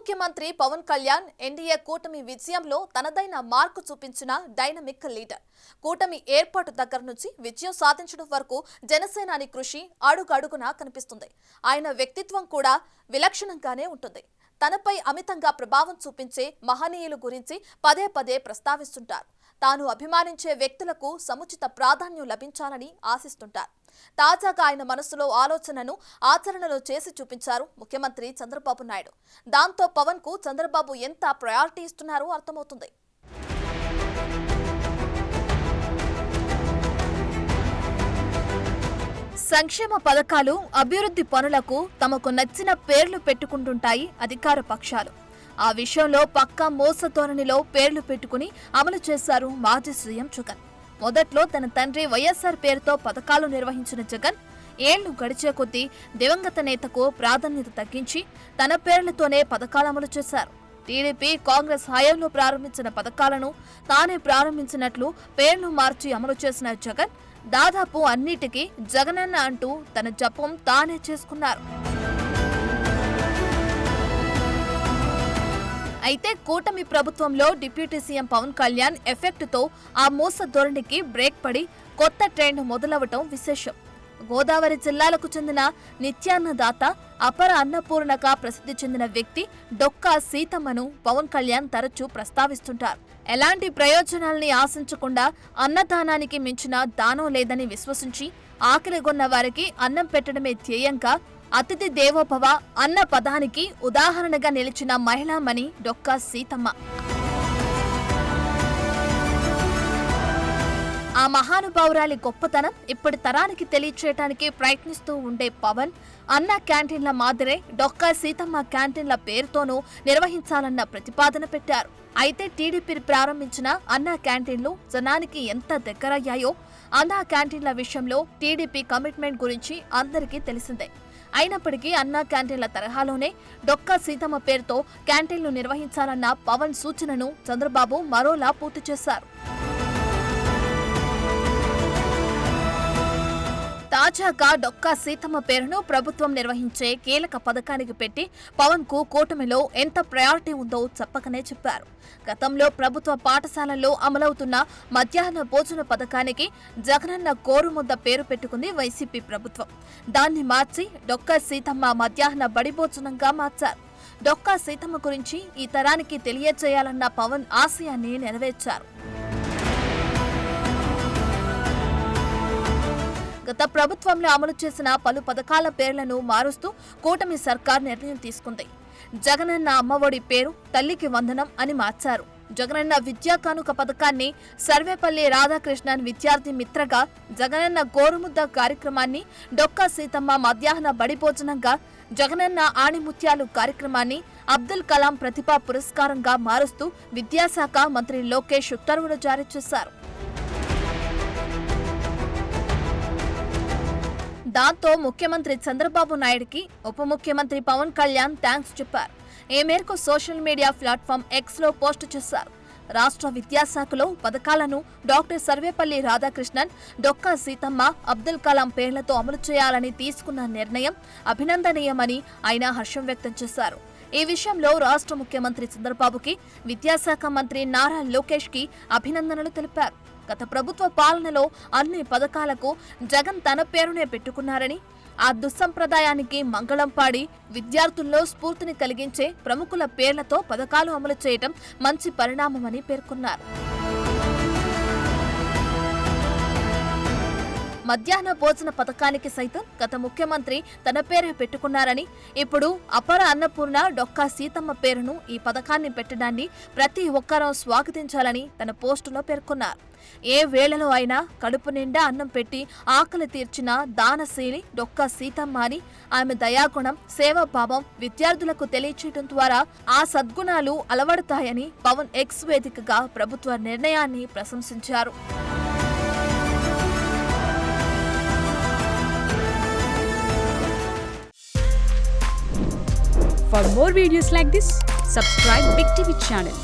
ముఖ్యమంత్రి పవన్ కళ్యాణ్ ఎన్డీఏ కూటమి విజయంలో తనదైన మార్కు చూపించిన డైనమిక్ లీడర్. కూటమి ఏర్పాటు దగ్గర నుంచి విజయం సాధించడం వరకు జనసేనాని కృషి అడుగడుగునా కనిపిస్తుంది. ఆయన వ్యక్తిత్వం కూడా విలక్షణంగానే ఉంటుంది. తనపై అమితంగా ప్రభావం చూపించే మహనీయుల గురించి పదే పదే ప్రస్తావిస్తుంటారు. తాను అభిమానించే వ్యక్తులకు సముచిత ప్రాధాన్యం లభించాలని ఆశిస్తుంటారు. తాజాగా ఆయన మనసులో ఆలోచనను ఆచరణలో చేసి చూపించారు ముఖ్యమంత్రి చంద్రబాబు నాయుడు. దాంతో పవన్ కు చంద్రబాబు ఎంత ప్రయారిటీ ఇస్తున్నారో అర్థమవుతుంది. సంక్షేమ పథకాలు, అభివృద్ధి పనులకు తమకు నచ్చిన పేర్లు పెట్టుకుంటుంటాయి అధికార పక్షాలు. ఆ విషయంలో పక్కా మోస ధోరణిలో పేర్లు పెట్టుకుని అమలు చేశారు మాజీ సీఎం జగన్. మొదట్లో తన తండ్రి వైఎస్ఆర్ పేరుతో పథకాలు నిర్వహించిన జగన్ ఏళ్లు గడిచే కొద్దీ దివంగత నేతకు ప్రాధాన్యత తగ్గించి తన పేర్లతోనే పథకాలు అమలు చేశారు. టీడీపీ, కాంగ్రెస్ హయాంలో ప్రారంభించిన పథకాలను తానే ప్రారంభించినట్లు పేర్లు మార్చి అమలు చేసిన జగన్ దాదాపు అన్నిటికీ జగనన్న అంటూ తన జపం తానే చేసుకున్నారు. అయితే కూటమి ప్రభుత్వంలో డిప్యూటీ సీఎం పవన్ కళ్యాణ్ ఎఫెక్ట్తో ఆ మోస ధోరణికి బ్రేక్ పడి కొత్త ట్రెండ్ మొదలవటం విశేషం. గోదావరి జిల్లాలకు చెందిన నిత్యాన్నదాత, అపర అన్నపూర్ణగా ప్రసిద్ధి చెందిన వ్యక్తి డొక్కా సీతమ్మను పవన్ కళ్యాణ్ తరచూ ప్రస్తావిస్తుంటారు. ఎలాంటి ప్రయోజనాల్ని ఆశించకుండా అన్నదానానికి మించిన దానం లేదని విశ్వసించి ఆకలిగొన్న వారికి అన్నం పెట్టడమే ధ్యేయంగా అతిథి దేవోభవ అన్న పదానికి ఉదాహరణగా నిలిచిన మహిళామణి డొక్కా సీతమ్మ. ఆ మహానుభావురాలి గొప్పతనం ఇప్పటి తరానికి తెలియచేయడానికి ప్రయత్నిస్తూ ఉండే పవన్ అన్న క్యాంటీన్ల మాదిరే డొక్కా సీతమ్మ క్యాంటీన్ల పేరుతోనూ నిర్వహించాలన్న ప్రతిపాదన పెట్టారు. అయితే టీడీపీ ప్రారంభించిన అన్న క్యాంటీన్లు జనానికి ఎంత దగ్గరయ్యాయో అన్న క్యాంటీన్ల విషయంలో టీడీపీ కమిట్మెంట్ గురించి అందరికీ తెలిసిందే. అయినప్పటికీ అన్నా క్యాంటీన్ల తరహాలోనే డొక్కా సీతమ్మ పేరుతో క్యాంటీన్లు నిర్వహించాలన్న పవన్ సూచనను చంద్రబాబు మరోలా పూర్తి చేశారు. తాజాగా డొక్కా సీతమ్మ పేరును ప్రభుత్వం నిర్వహించే కీలక పథకానికి పెట్టి పవన్ కు కూటమిలో ఎంత ప్రయారిటీ ఉందో చెప్పకనే చెప్పారు. గతంలో ప్రభుత్వ పాఠశాలల్లో అమలవుతున్న మధ్యాహ్న భోజన పథకానికి జగనన్న గోరుముద్ద పేరు పెట్టుకుంది వైసీపీ ప్రభుత్వం. దాన్ని మార్చి డొక్కా సీతమ్మ మధ్యాహ్న బడి భోజనంగా మార్చారు. డొక్కా సీతమ్మ గురించి ఈ తరానికి తెలియజేయాలన్న పవన్ ఆశయాన్ని నెరవేర్చారు. గత ప్రభుత్వంలో అమలు చేసిన పలు పథకాల పేర్లను మారుస్తూ కూటమి సర్కార్ నిర్ణయం తీసుకుంది. జగనన్న అమ్మఒడి పేరు తల్లికి వందనం అని మార్చారు. జగనన్న విద్యా కానుక పథకాన్ని సర్వేపల్లి రాధాకృష్ణన్ విద్యార్థి మిత్రగా, జగనన్న గోరుముద్ద కార్యక్రమాన్ని డొక్కా సీతమ్మ మధ్యాహ్న బడి భోజనంగా, జగనన్న ఆణిముత్యాలు కార్యక్రమాన్ని అబ్దుల్ కలాం ప్రతిభా పురస్కారంగా మారుస్తూ విద్యాశాఖ మంత్రి లోకేష్ ఉత్తర్వులు జారీ చేశారు. దాంతో ముఖ్యమంత్రి చంద్రబాబు నాయుడుకి ఉప ముఖ్యమంత్రి పవన్ కళ్యాణ్ థ్యాంక్స్ చెప్పారు. ఈ మేరకు సోషల్ మీడియా ప్లాట్ఫామ్ ఎక్స్ లో పోస్టు చేశారు. రాష్ట్ర విద్యాశాఖలో పథకాలను డాక్టర్ సర్వేపల్లి రాధాకృష్ణన్, డొక్కా సీతమ్మ, అబ్దుల్ కలాం పేర్లతో అమలు చేయాలని తీసుకున్న నిర్ణయం అభినందనీయమని ఆయన హర్షం వ్యక్తం చేశారు. ఈ విషయంలో రాష్ట్ర ముఖ్యమంత్రి చంద్రబాబుకి, విద్యాశాఖ మంత్రి నారా లోకేష్ కి అభినందనలు తెలిపారు. గత ప్రభుత్వ పాలనలో అన్ని పథకాలకు జగన్ తన పేరునే పెట్టుకున్నారని, ఆ దుస్సంప్రదాయానికి మంగళం పాడి విద్యార్థుల్లో స్ఫూర్తిని కలిగించే ప్రముఖుల పేర్లతో పథకాలు అమలు చేయడం మంచి పరిణామమని పేర్కొన్నారు. మధ్యాహ్న భోజన పథకానికి సైతం గత ముఖ్యమంత్రి తన పేరే పెట్టుకున్నారని, ఇప్పుడు అపర అన్నపూర్ణ డొక్కా సీతమ్మ పేరును ఈ పథకాన్ని పెట్టడాన్ని ప్రతి ఒక్కరూ స్వాగతించాలని తన పోస్టులో పేర్కొన్నారు. ఏ వేళలో అయినా కడుపు నిండా అన్నం పెట్టి ఆకలి తీర్చిన దానశీలి డొక్కా సీతమ్మ అని, ఆమె దయాగుణం, సేవాభావం విద్యార్థులకు తెలియచేయడం ద్వారా ఆ సద్గుణాలు అలవడతాయని పవన్ ఎక్స్ వేదికగా ప్రభుత్వ నిర్ణయాన్ని ప్రశంసించారు. For more videos like this, subscribe Big TV channel.